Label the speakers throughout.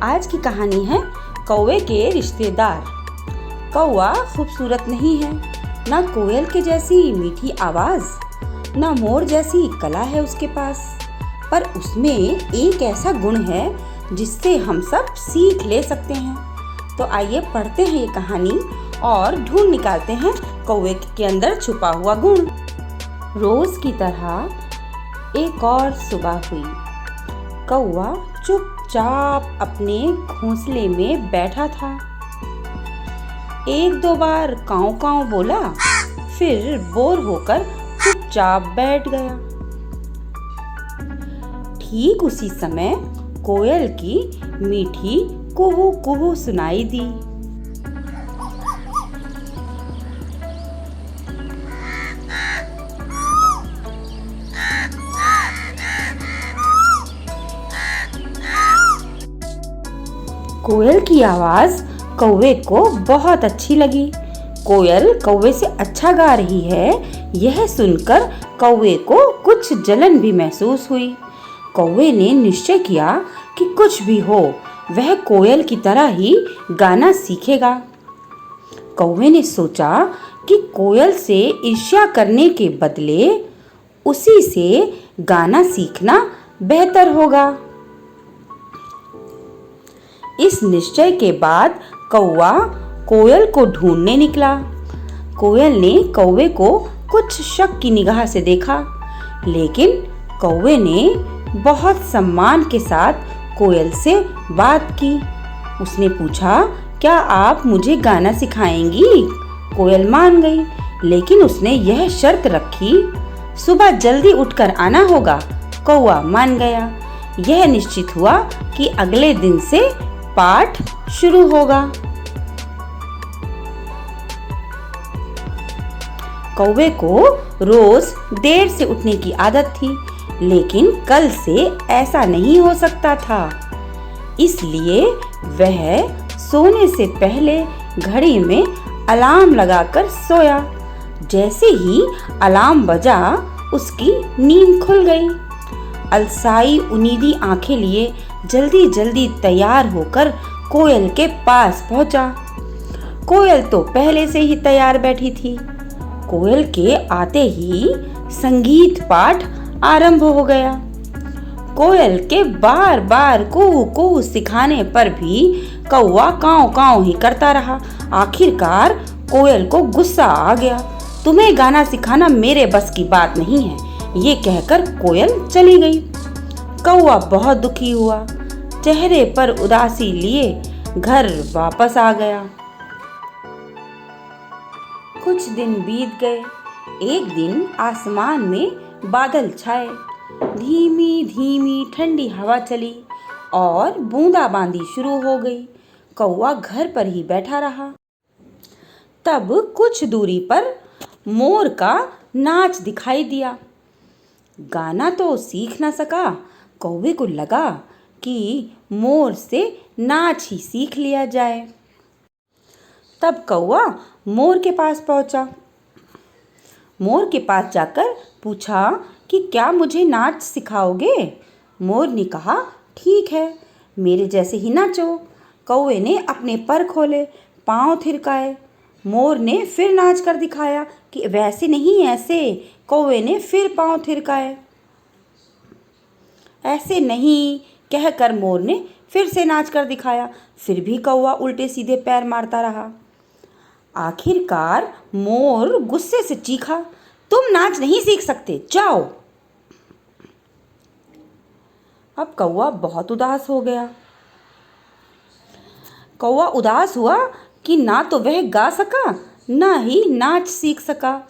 Speaker 1: आज की कहानी है कौवे के रिश्तेदार। कौवा खूबसूरत नहीं है, ना कोयल के जैसी मीठी आवाज, ना मोर जैसी कला है उसके पास, पर उसमें एक ऐसा गुण है जिससे हम सब सीख ले सकते हैं। तो आइए पढ़ते हैं ये कहानी और ढूंढ निकालते हैं कौवे के अंदर छुपा हुआ गुण। रोज की तरह एक और सुबह हुई। कौवा चुपचाप अपने घोंसले में बैठा था। एक दो बार काऊ काऊ बोला, फिर बोर होकर चुपचाप बैठ गया। ठीक उसी समय कोयल की मीठी कुहू कुहू सुनाई दी। कोयल की आवाज कौवे को बहुत अच्छी लगी। कोयल कौवे से अच्छा गा रही है, यह सुनकर कौवे को कुछ जलन भी महसूस हुई। कौवे ने निश्चय किया कि कुछ भी हो वह कोयल की तरह ही गाना सीखेगा। कौवे ने सोचा कि कोयल से ईर्ष्या करने के बदले उसी से गाना सीखना बेहतर होगा। इस निश्चय के बाद कौवा कोयल को ढूंढने निकला। कोयल ने कौवे को कुछ शक की निगाह से देखा, लेकिन कौवे ने बहुत सम्मान के साथ कोयल से बात की। उसने पूछा, क्या आप मुझे गाना सिखाएंगी? कोयल मान गई, लेकिन उसने यह शर्त रखी, सुबह जल्दी उठकर आना होगा। कौवा मान गया। यह निश्चित हुआ कि अगले दिन से पाठ शुरू होगा। कौवे को रोज देर से उठने की आदत थी, लेकिन कल से ऐसा नहीं हो सकता था। इसलिए वह सोने से पहले घड़ी में अलार्म लगाकर सोया। जैसे ही अलार्म बजा, उसकी नींद खुल गई। अलसाई उनीदी आंखें लिए जल्दी जल्दी तैयार होकर कोयल के पास पहुंचा। कोयल तो पहले से ही तैयार बैठी थी। कोयल के आते ही संगीत पाठ आरंभ हो गया। कोयल के बार बार कू कू सिखाने पर भी कौवा काऊ काऊ ही करता रहा। आखिरकार कोयल को गुस्सा आ गया। तुम्हें गाना सिखाना मेरे बस की बात नहीं है, ये कहकर कोयल चली गई। कौवा बहुत दुखी हुआ, चेहरे पर उदासी लिए घर वापस आ गया। कुछ दिन बीत गए। एक दिन आसमान में बादल छाए, धीमी धीमी ठंडी हवा चली और बूंदाबांदी शुरू हो गई। कौवा घर पर ही बैठा रहा। तब कुछ दूरी पर मोर का नाच दिखाई दिया। गाना तो सीख ना सका। कौवे को लगा कि मोर से नाच ही सीख लिया जाए। तब कौवा मोर के पास पहुंचा। मोर के पास जाकर पूछा कि क्या मुझे नाच सिखाओगे? मोर ने कहा, ठीक है, मेरे जैसे ही नाचो। कौवे ने अपने पर खोले, पांव थिरकाए। मोर ने फिर नाच कर दिखाया कि वैसे नहीं, ऐसे। कौवे ने फिर पांव थिरकाए। ऐसे नहीं कहकर मोर ने फिर से नाच कर दिखाया। फिर भी कौवा उल्टे सीधे पैर मारता रहा। आखिरकार मोर गुस्से से चीखा, तुम नाच नहीं सीख सकते, जाओ। अब कौवा बहुत उदास हो गया। कौवा उदास हुआ कि ना तो वह गा सका, ना ही नाच सीख सका।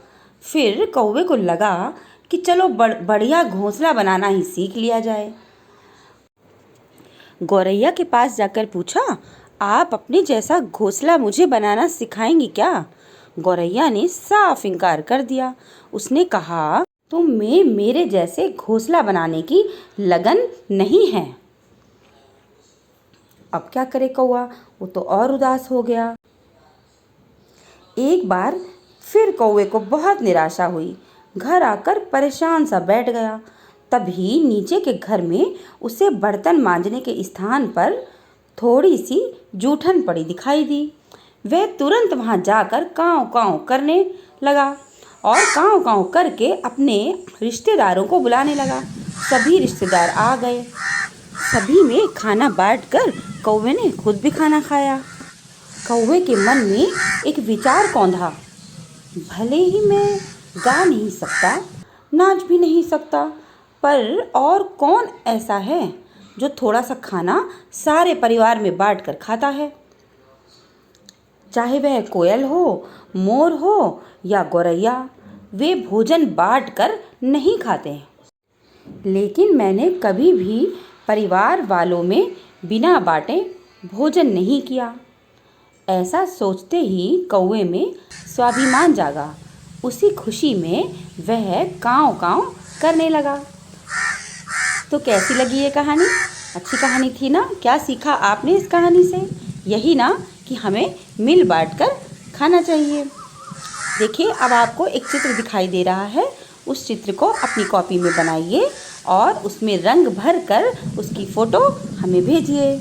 Speaker 1: फिर कौवे को लगा कि चलो बढ़िया घोंसला बनाना ही सीख लिया जाए। गौरैया के पास जाकर पूछा, आप अपने जैसा घोंसला मुझे बनाना सिखाएंगी क्या? गौरैया ने साफ इनकार कर दिया। उसने कहा, तुम में मेरे जैसे घोंसला बनाने की लगन नहीं है। अब क्या करे कौवा, वो तो और उदास हो गया। एक बार फिर कौवे को बहुत निराशा हुई। घर आकर परेशान सा बैठ गया। तभी नीचे के घर में उसे बर्तन मांजने के स्थान पर थोड़ी सी जूठन पड़ी दिखाई दी। वह तुरंत वहां जाकर काँव काँव करने लगा और काँव काँव करके अपने रिश्तेदारों को बुलाने लगा। सभी रिश्तेदार आ गए। सभी में खाना बांटकर कौवे ने खुद भी खाना खाया। कौवे के मन में एक विचार कौंधा, भले ही मैं गा नहीं सकता, नाच भी नहीं सकता, पर और कौन ऐसा है जो थोड़ा सा खाना सारे परिवार में बांटकर खाता है। चाहे वह कोयल हो, मोर हो या गौरैया, वे भोजन बांटकर नहीं खाते। लेकिन मैंने कभी भी परिवार वालों में बिना बांटे भोजन नहीं किया। ऐसा सोचते ही कौवे में स्वाभिमान जागा। उसी खुशी में वह काँव काँव करने लगा। तो कैसी लगी ये कहानी? अच्छी कहानी थी ना? क्या सीखा आपने इस कहानी से? यही ना कि हमें मिल बांट कर खाना चाहिए। देखिए, अब आपको एक चित्र दिखाई दे रहा है। उस चित्र को अपनी कॉपी में बनाइए और उसमें रंग भर कर उसकी फ़ोटो हमें भेजिए।